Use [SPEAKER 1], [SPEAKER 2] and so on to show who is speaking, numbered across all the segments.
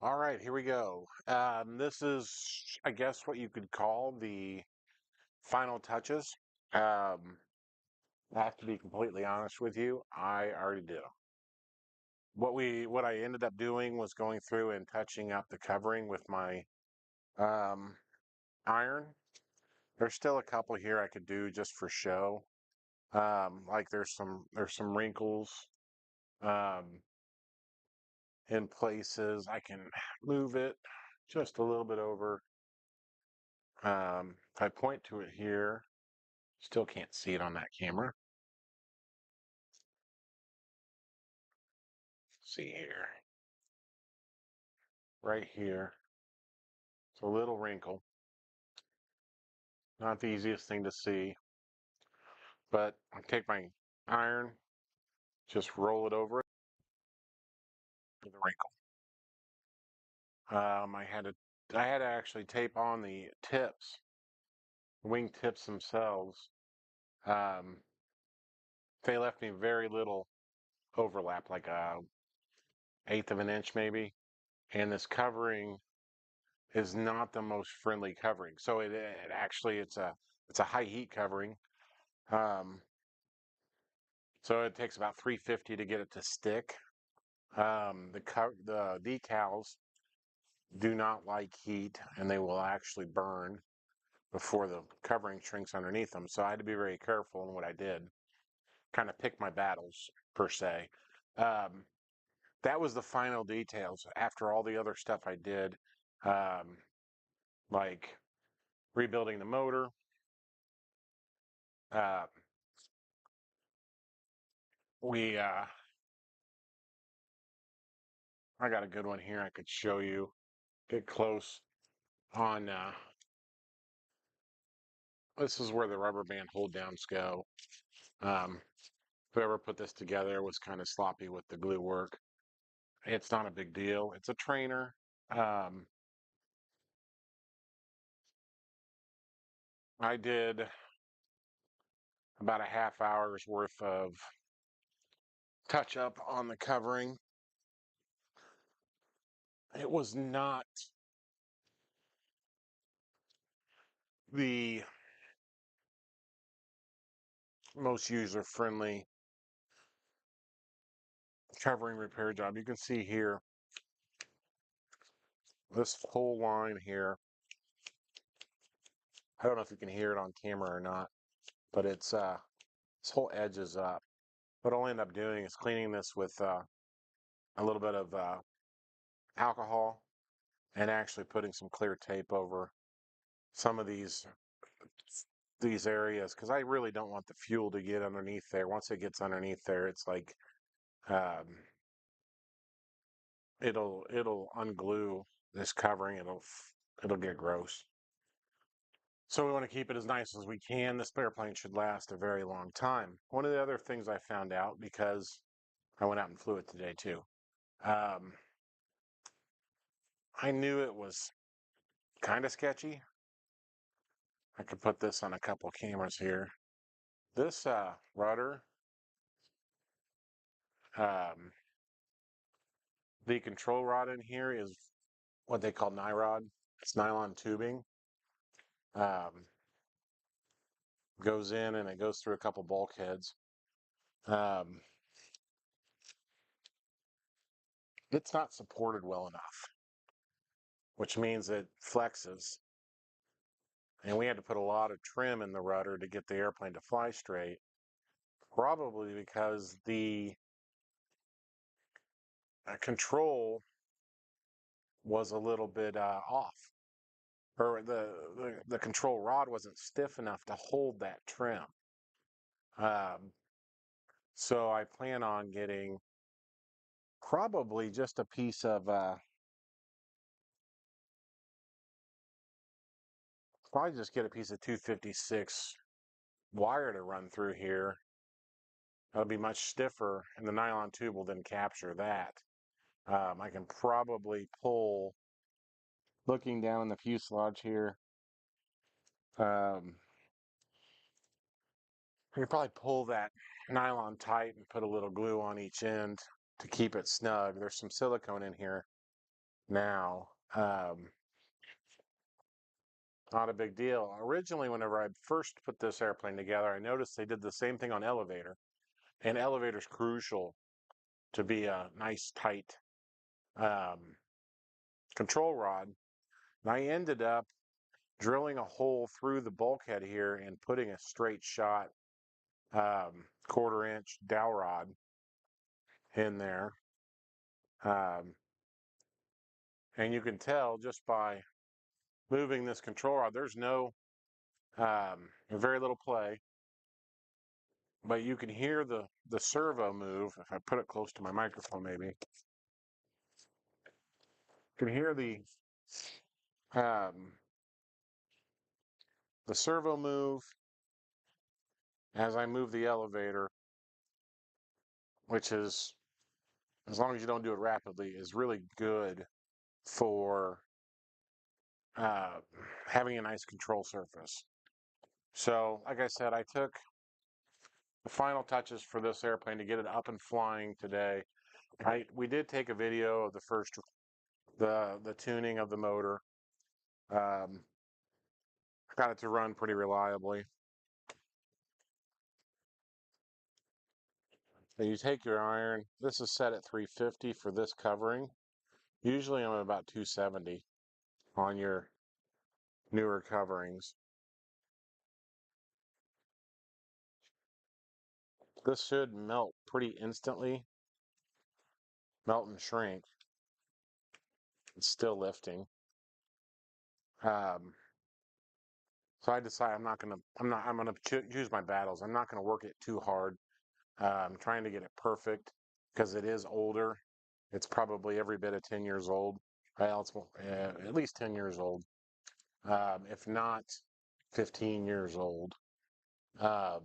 [SPEAKER 1] All right, here we go. This is, I guess, what you could call the final touches. I have to be completely honest with you. I already do. What I ended up doing was going through and touching up the covering with my um, iron. There's still a couple here I could do just for show. Like there's some wrinkles um, in places. I can move it just a little bit over. If I point to it here, still can't see it on that camera. See here, right here. It's a little wrinkle. Not the easiest thing to see, but I take my iron, just roll it over it with the wrinkle. I had to actually tape on the tips, wing tips themselves. Um, they left me very little overlap, like a eighth of an inch maybe. And this covering is not the most friendly covering. So it actually it's a high heat covering. Um, so it takes about 350 to get it to stick. The decals do not like heat, and they will actually burn before the covering shrinks underneath them. So I had to be very careful in what I did. Kind of pick my battles per se. Um, that was the final details. After all the other stuff I did, um, like rebuilding the motor. Uh, we I got a good one here I could show you. Get close on this is where the rubber band hold downs go. Um, whoever put this together was kind of sloppy with the glue work. It's not a big deal. It's a trainer. Um, I did about a half hour's worth of touch up on the covering. It was not the most user friendly covering repair job. You can see here this whole line here. I don't know if you can hear it on camera or not, but this whole edge is up. What I'll end up doing is cleaning this with a little bit of alcohol and actually putting some clear tape over some of these areas because I really don't want the fuel to get underneath there. Once it gets underneath there, it's like um, it'll unglue this covering. It'll get gross. So we want to keep it as nice as we can. This airplane should last a very long time. One of the other things I found out because I went out and flew it today too. Um, I knew it was kind of sketchy. I could put this on a couple cameras here. This rudder, um, the control rod in here is what they call nyrod. It's nylon tubing. Um, goes in and it goes through a couple bulkheads. Um, it's not supported well enough, which means it flexes. And we had to put a lot of trim in the rudder to get the airplane to fly straight, probably because the control was a little bit off, or the control rod wasn't stiff enough to hold that trim. Um, so I plan on getting probably just a piece of probably just get a piece of 256 wire to run through here. That'll be much stiffer, and the nylon tube will then capture that. I can probably pull, looking down in the fuselage here, um, I can probably pull that nylon tight and put a little glue on each end to keep it snug. There's some silicone in here Now, not a big deal. Originally, whenever I first put this airplane together, I noticed they did the same thing on elevator. And elevator's crucial to be a nice, tight um, control rod. And I ended up drilling a hole through the bulkhead here and putting a straight shot 1/4 inch dowel rod in there. Um, and you can tell just by moving this control rod, there's very little play, but you can hear the servo move. If I put it close to my microphone, maybe you can hear um, the servo move as I move the elevator, which is, as long as you don't do it rapidly, is really good for uh, having a nice control surface. So, like I said, I took the final touches for this airplane to get it up and flying today. We did take a video of the tuning of the motor. Um, got it to run pretty reliably. So you take your iron. This is set at 350 for this covering. Usually I'm about 270 on your newer coverings. This should melt pretty instantly. Melt and shrink. It's still lifting. Um, so I decide I'm gonna choose my battles. I'm not gonna work it too hard. I'm trying to get it perfect because it is older. It's probably every bit of 10 years old. Well, it's at least 10 years old, if not 15 years old. Um,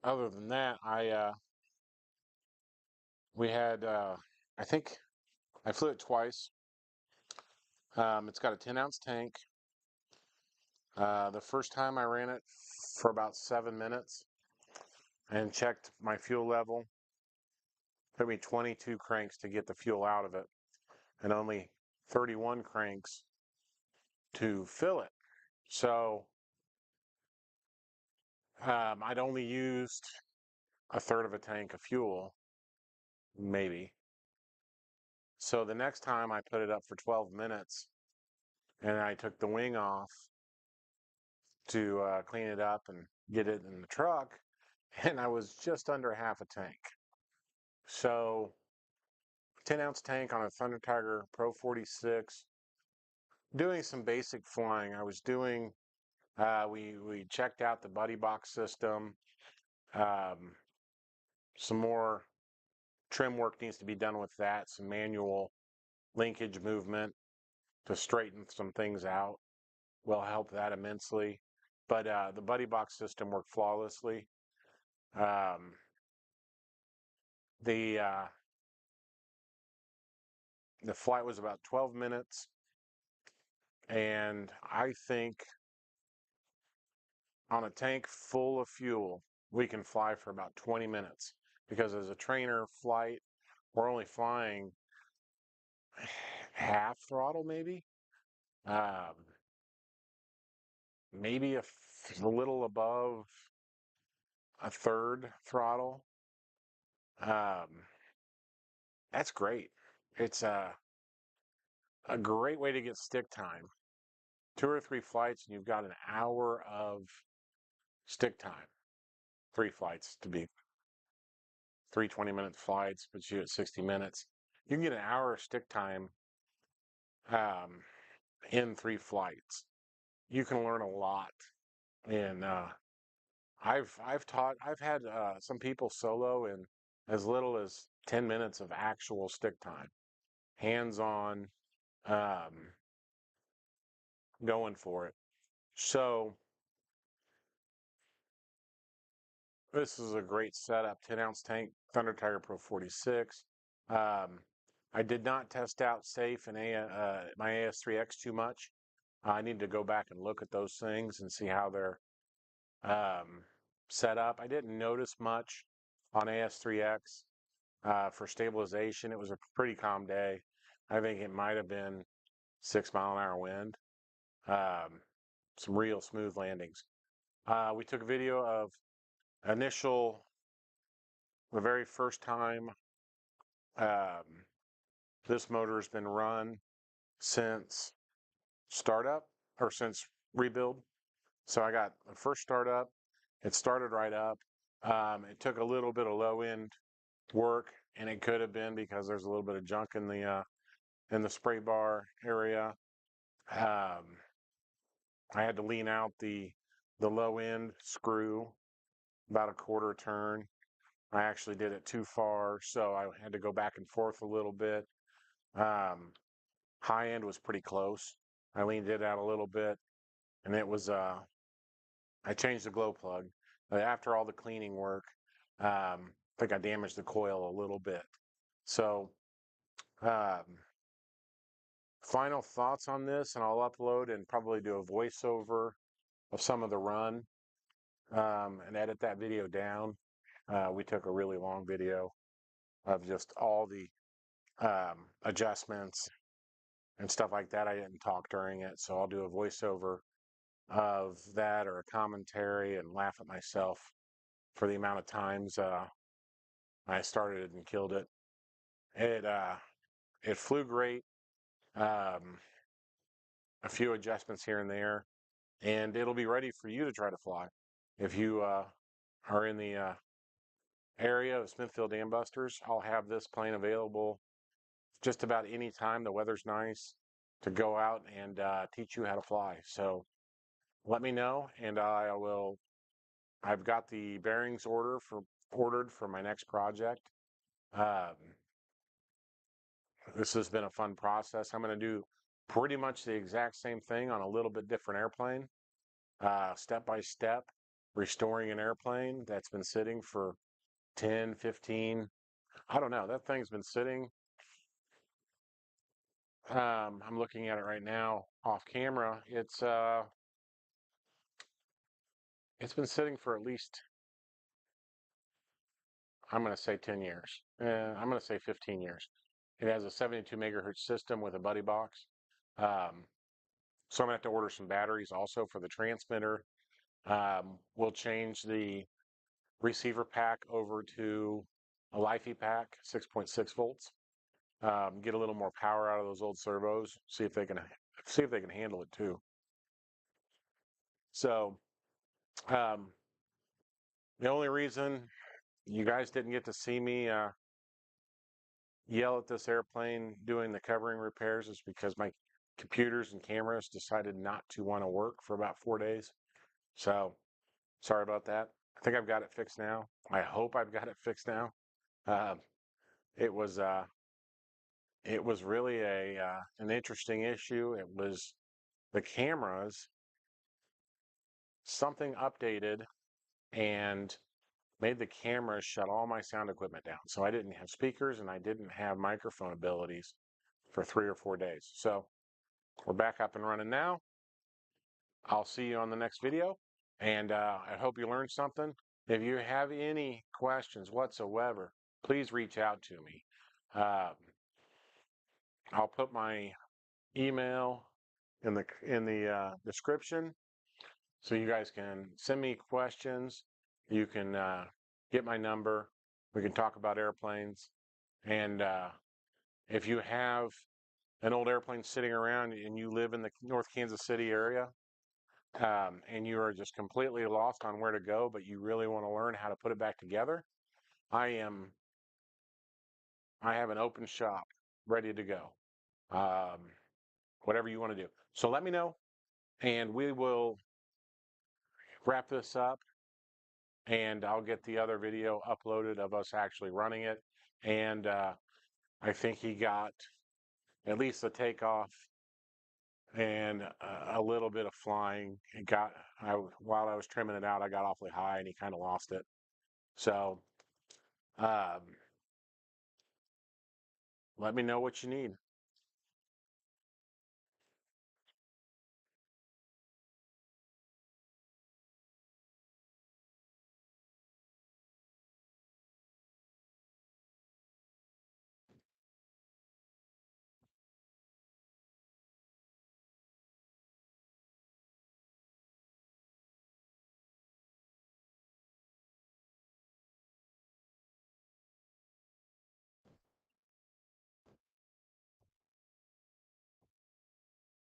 [SPEAKER 1] other than that, we had I think I flew it twice. It's got a 10-ounce tank. The first time I ran it for about 7 minutes and checked my fuel level. Took me 22 cranks to get the fuel out of it, and only 31 cranks to fill it. So I'd only used a third of a tank of fuel, maybe. So the next time I put it up for 12 minutes and I took the wing off to clean it up and get it in the truck, and I was just under half a tank. So 10-ounce tank on a Thunder Tiger Pro 46, doing some basic flying. I was doing, we checked out the buddy box system. Um, some more trim work needs to be done with that, some manual linkage movement to straighten some things out will help that immensely. But the buddy box system worked flawlessly. Um, the uh, the flight was about 12 minutes, and I think on a tank full of fuel, we can fly for about 20 minutes because as a trainer flight, we're only flying half throttle, um, maybe a little above a third throttle. Um, that's great. It's a great way to get stick time. 2 or 3 flights, and you've got an hour of stick time. 3 flights to be 3 20-minute flights, but you at 60 minutes. You can get an hour of stick time um, in 3 flights. You can learn a lot. And I've had some people solo in as little as 10 minutes of actual stick time, hands on, um, going for it. So this is a great setup. 10-ounce tank, Thunder Tiger Pro 46. Um, I did not test out safe and my AS3X too much. I need to go back and look at those things and see how they're set up. I didn't notice much on AS3X. For stabilization, it was a pretty calm day. I think it might have been 6 mile an hour wind. Um, some real smooth landings. We took a video of initial, the very first time um, this motor has been run since startup or since rebuild. So I got the first startup. It started right up. It took a little bit of low end work, and it could have been because there's a little bit of junk in the spray bar area. Um, I had to lean out the low end screw about a quarter turn. I actually did it too far, so I had to go back and forth a little bit. Um, High end was pretty close. I leaned it out a little bit, and it was I changed the glow plug. After all the cleaning work, I think I damaged the coil a little bit. So, um, final thoughts on this, and I'll upload and probably do a voiceover of some of the run and edit that video down. We took a really long video of just all the adjustments and stuff like that. I didn't talk during it, so I'll do a voiceover of that or a commentary and laugh at myself for the amount of times I started it and killed it. It flew great. Um, a few adjustments here and there, and it'll be ready for you to try to fly. If you are in the area of Smithfield Dam Busters, I'll have this plane available just about any time the weather's nice to go out and teach you how to fly. So let me know, and I will. I've got the bearings ordered for my next project. Um, this has been a fun process. I'm going to do pretty much the exact same thing on a little bit different airplane, step by step, restoring an airplane that's been sitting for 10, 15. I don't know. That thing's been sitting. I'm looking at it right now off camera. It's been sitting for at least, I'm going to say 10 years. I'm going to say 15 years. It has a 72 megahertz system with a buddy box. Um, so I'm going to have to order some batteries also for the transmitter. We'll change the receiver pack over to a Lifey pack, 6.6 volts. Get a little more power out of those old servos. See if they can handle it too. So um, the only reason you guys didn't get to see me yell at this airplane doing the covering repairs is because my computers and cameras decided not to want to work for about 4 days. So sorry about that. I think I've got it fixed now. I hope I've got it fixed now. Uh, it was uh, it was really a an interesting issue. It was the cameras, something updated and made the cameras shut all my sound equipment down. So I didn't have speakers and I didn't have microphone abilities for 3 or 4 days. So we're back up and running now. I'll see you on the next video, and I hope you learned something. If you have any questions whatsoever, please reach out to me. Uh, I'll put my email in the description, so you guys can send me questions. You can get my number. We can talk about airplanes, and if you have an old airplane sitting around and you live in the North Kansas City area, and you are just completely lost on where to go, but you really want to learn how to put it back together, I am. I have an open shop ready to go. Um, whatever you want to do. So let me know, and we will wrap this up. And I'll get the other video uploaded of us actually running it. And I think he got at least the takeoff and a little bit of flying. While I was trimming it out, I got awfully high, and he kind of lost it. So um, let me know what you need.